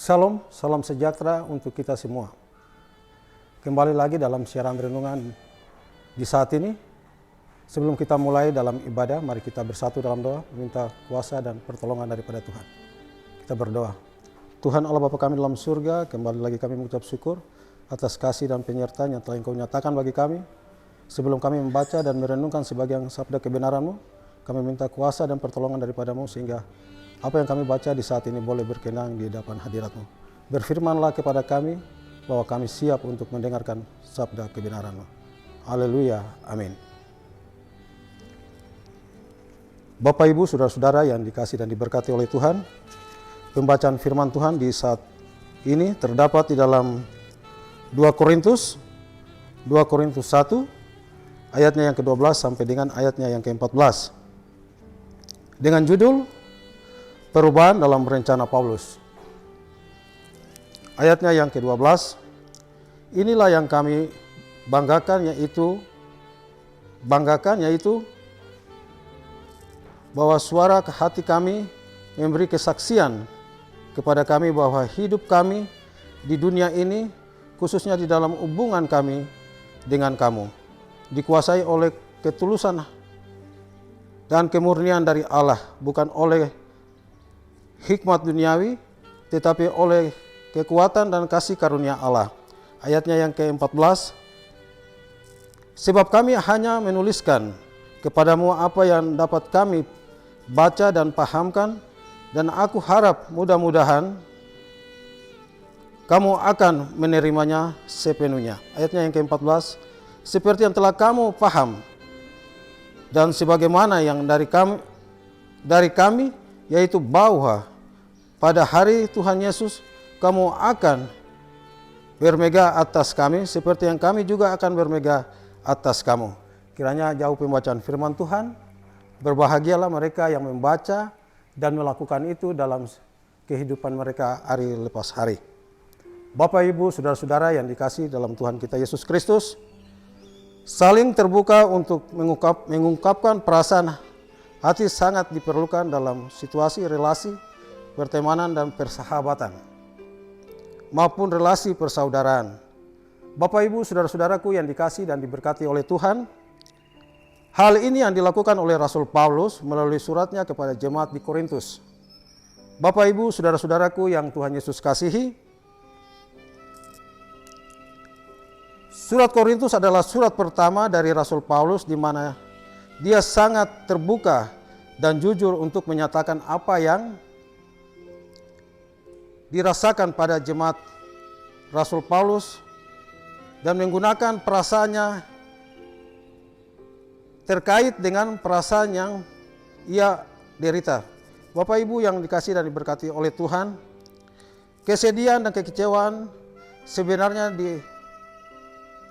Salam, salam sejahtera untuk kita semua. Kembali lagi dalam siaran renungan di saat ini. Sebelum kita mulai dalam ibadah, mari kita bersatu dalam doa, meminta kuasa dan pertolongan daripada Tuhan. Kita berdoa. Tuhan Allah Bapa kami dalam surga, kembali lagi kami mengucap syukur atas kasih dan penyertaan yang telah Engkau nyatakan bagi kami. Sebelum kami membaca dan merenungkan sebagian sabda kebenaran-Mu, kami minta kuasa dan pertolongan daripada-Mu sehingga apa yang kami baca di saat ini boleh berkenan di hadapan hadirat-Mu. Berfirmanlah kepada kami bahwa kami siap untuk mendengarkan sabda kebenaran-Mu. Haleluya, amin. Bapak, Ibu, Saudara-saudara yang dikasih dan diberkati oleh Tuhan, pembacaan firman Tuhan di saat ini terdapat di dalam 2 Korintus 1 ayatnya yang ke-12 sampai dengan ayatnya yang ke-14 dengan judul Perubahan dalam rencana Paulus. Ayatnya yang ke-12, inilah yang kami banggakan yaitu bahwa suara hati kami memberi kesaksian kepada kami bahwa hidup kami di dunia ini, khususnya di dalam hubungan kami dengan kamu, dikuasai oleh ketulusan dan kemurnian dari Allah, bukan oleh hikmat duniawi, tetapi oleh kekuatan dan kasih karunia Allah. Ayatnya yang ke-14, sebab kami hanya menuliskan kepadamu apa yang dapat kami baca dan pahamkan, dan aku harap mudah-mudahan kamu akan menerimanya sepenuhnya. Ayatnya yang ke-14, seperti yang telah kamu paham dan sebagaimana yang dari kami yaitu bahwa pada hari Tuhan Yesus kamu akan bermegah atas kami seperti yang kami juga akan bermegah atas kamu. Kiranya jauh pembacaan firman Tuhan. Berbahagialah mereka yang membaca dan melakukan itu dalam kehidupan mereka hari lepas hari. Bapak, Ibu, Saudara-saudara yang dikasihi dalam Tuhan kita Yesus Kristus, saling terbuka untuk mengungkapkan perasaan hati sangat diperlukan dalam situasi relasi pertemanan dan persahabatan maupun relasi persaudaraan. Bapak, Ibu, Saudara-saudaraku yang dikasihi dan diberkati oleh Tuhan, hal ini yang dilakukan oleh Rasul Paulus melalui suratnya kepada jemaat di Korintus. Bapak, Ibu, Saudara-saudaraku yang Tuhan Yesus kasihi, surat Korintus adalah surat pertama dari Rasul Paulus di mana dia sangat terbuka dan jujur untuk menyatakan apa yang dirasakan pada jemaat Rasul Paulus dan menggunakan perasaannya terkait dengan perasaan yang ia derita. Bapak, Ibu yang dikasihi dan diberkati oleh Tuhan, kesedihan dan kekecewaan sebenarnya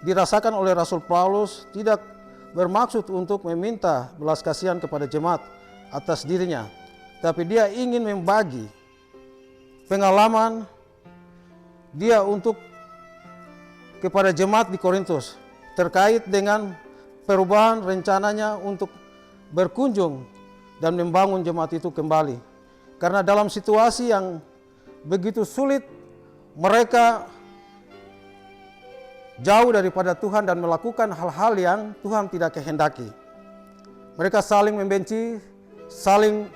dirasakan oleh Rasul Paulus tidak bermaksud untuk meminta belas kasihan kepada jemaat atas dirinya, tapi dia ingin membagi pengalaman dia untuk kepada jemaat di Korintus terkait dengan perubahan rencananya untuk berkunjung dan membangun jemaat itu kembali. Karena dalam situasi yang begitu sulit, mereka jauh daripada Tuhan dan melakukan hal-hal yang Tuhan tidak kehendaki. Mereka saling membenci, saling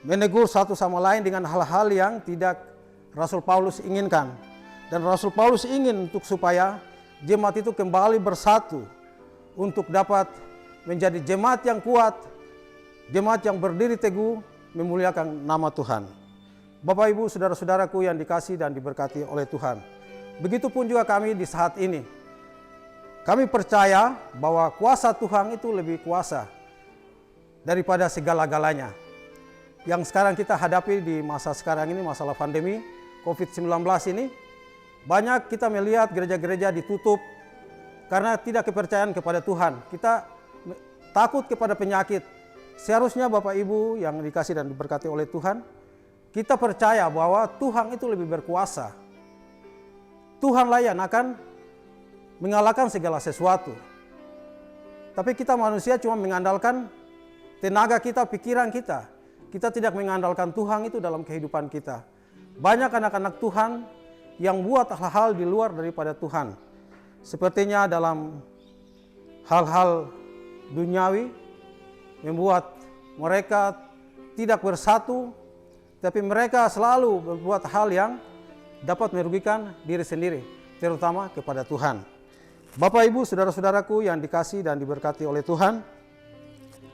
menegur satu sama lain dengan hal-hal yang tidak Rasul Paulus inginkan. Dan Rasul Paulus ingin untuk supaya jemaat itu kembali bersatu untuk dapat menjadi jemaat yang kuat, jemaat yang berdiri teguh memuliakan nama Tuhan. Bapak, Ibu, Saudara-saudaraku yang dikasihi dan diberkati oleh Tuhan, begitupun juga kami di saat ini. Kami percaya bahwa kuasa Tuhan itu lebih kuasa daripada segala-galanya. Yang sekarang kita hadapi di masa sekarang ini, masalah pandemi COVID-19 ini, banyak kita melihat gereja-gereja ditutup karena tidak kepercayaan kepada Tuhan. Kita takut kepada penyakit. Seharusnya Bapak, Ibu yang dikasihi dan diberkati oleh Tuhan, kita percaya bahwa Tuhan itu lebih berkuasa. Tuhanlah yang akan mengalahkan segala sesuatu. Tapi kita manusia cuma mengandalkan tenaga kita, pikiran kita. kita tidak mengandalkan Tuhan itu dalam kehidupan kita. Banyak anak-anak Tuhan yang buat hal-hal di luar daripada Tuhan. Sepertinya dalam hal-hal duniawi, membuat mereka tidak bersatu, tapi mereka selalu berbuat hal yang dapat merugikan diri sendiri, terutama kepada Tuhan. Bapak, Ibu, saudara-saudaraku yang dikasihi dan diberkati oleh Tuhan,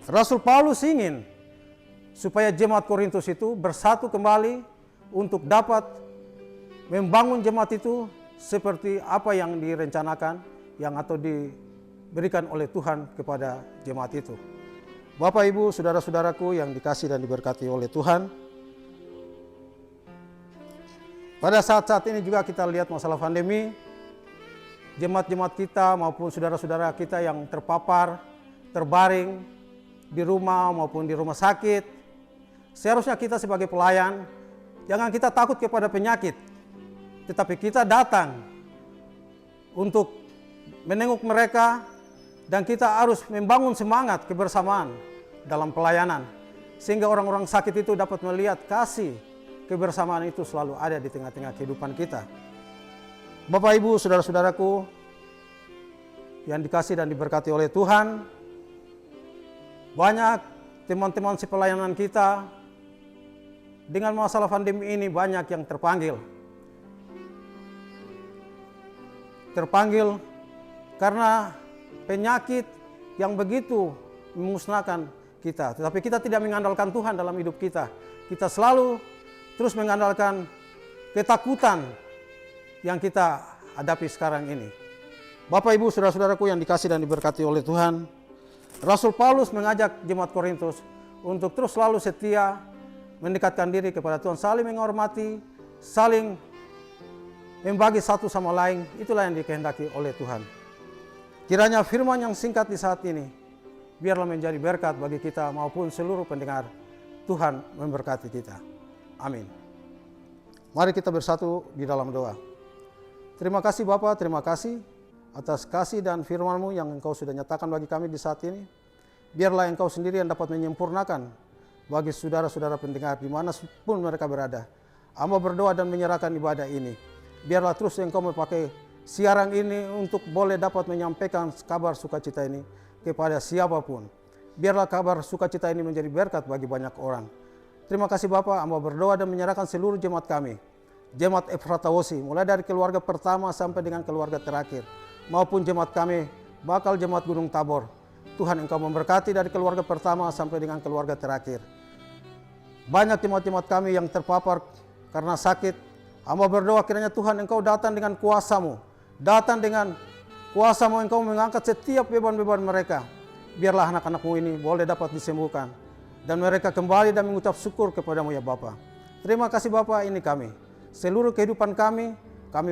Rasul Paulus ingin supaya jemaat Korintus itu bersatu kembali untuk dapat membangun jemaat itu seperti apa yang direncanakan atau diberikan oleh Tuhan kepada jemaat itu. Bapak, Ibu, saudara-saudaraku yang dikasihi dan diberkati oleh Tuhan, pada saat-saat ini juga kita lihat masalah pandemi, jemaat-jemaat kita maupun saudara-saudara kita yang terpapar, terbaring di rumah maupun di rumah sakit. Seharusnya kita sebagai pelayan, jangan kita takut kepada penyakit, tetapi kita datang untuk menengok mereka dan kita harus membangun semangat kebersamaan dalam pelayanan. Sehingga orang-orang sakit itu dapat melihat kasih kebersamaan itu selalu ada di tengah-tengah kehidupan kita. Bapak, Ibu, saudara-saudaraku yang dikasihi dan diberkati oleh Tuhan, banyak teman-teman sepelayanan kita dengan masalah pandemi ini banyak yang terpanggil. Terpanggil karena penyakit yang begitu memusnahkan kita. Tetapi kita tidak mengandalkan Tuhan dalam hidup kita. Kita selalu terus mengandalkan ketakutan yang kita hadapi sekarang ini. Bapak, Ibu, saudara-saudaraku yang dikasihi dan diberkati oleh Tuhan, Rasul Paulus mengajak jemaat Korintus untuk terus selalu setia mendekatkan diri kepada Tuhan, saling menghormati, saling membagi satu sama lain. Itulah yang dikehendaki oleh Tuhan. Kiranya firman yang singkat di saat ini biarlah menjadi berkat bagi kita maupun seluruh pendengar. Tuhan memberkati kita. Amin. Mari kita bersatu di dalam doa. Terima kasih Bapa, terima kasih atas kasih dan firman-Mu yang Engkau sudah nyatakan bagi kami di saat ini. Biarlah Engkau sendiri yang dapat menyempurnakan bagi saudara-saudara pendengar dimanapun mereka berada. Hamba berdoa dan menyerahkan ibadah ini. Biarlah terus Engkau memakai siaran ini untuk boleh dapat menyampaikan kabar sukacita ini kepada siapapun. Biarlah kabar sukacita ini menjadi berkat bagi banyak orang. Terima kasih Bapak, hamba berdoa dan menyerahkan seluruh jemaat kami. Jemaat Ephrata Osi, mulai dari keluarga pertama sampai dengan keluarga terakhir. Maupun jemaat kami, bakal jemaat Gunung Tabor. Tuhan, Engkau memberkati dari keluarga pertama sampai dengan keluarga terakhir. Banyak jemaat-jemaat kami yang terpapar karena sakit. Hamba berdoa kiranya Tuhan Engkau datang dengan kuasa-Mu. Datang dengan kuasa-Mu Engkau mengangkat setiap beban-beban mereka. Biarlah anak-anak-Mu ini boleh dapat disembuhkan. Dan mereka kembali dan mengucap syukur kepada-Mu ya Bapa. Terima kasih Bapa, ini kami. Seluruh kehidupan kami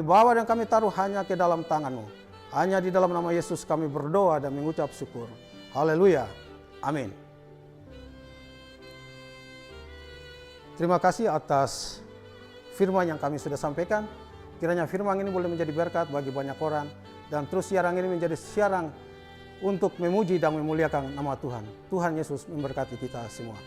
bawa dan kami taruh hanya ke dalam tangan-Mu. Hanya di dalam nama Yesus kami berdoa dan mengucap syukur. Haleluya. Amin. Terima kasih atas firman yang kami sudah sampaikan. Kiranya firman ini boleh menjadi berkat bagi banyak orang. Dan terus siaran ini menjadi siaran untuk memuji dan memuliakan nama Tuhan. Tuhan Yesus memberkati kita semua.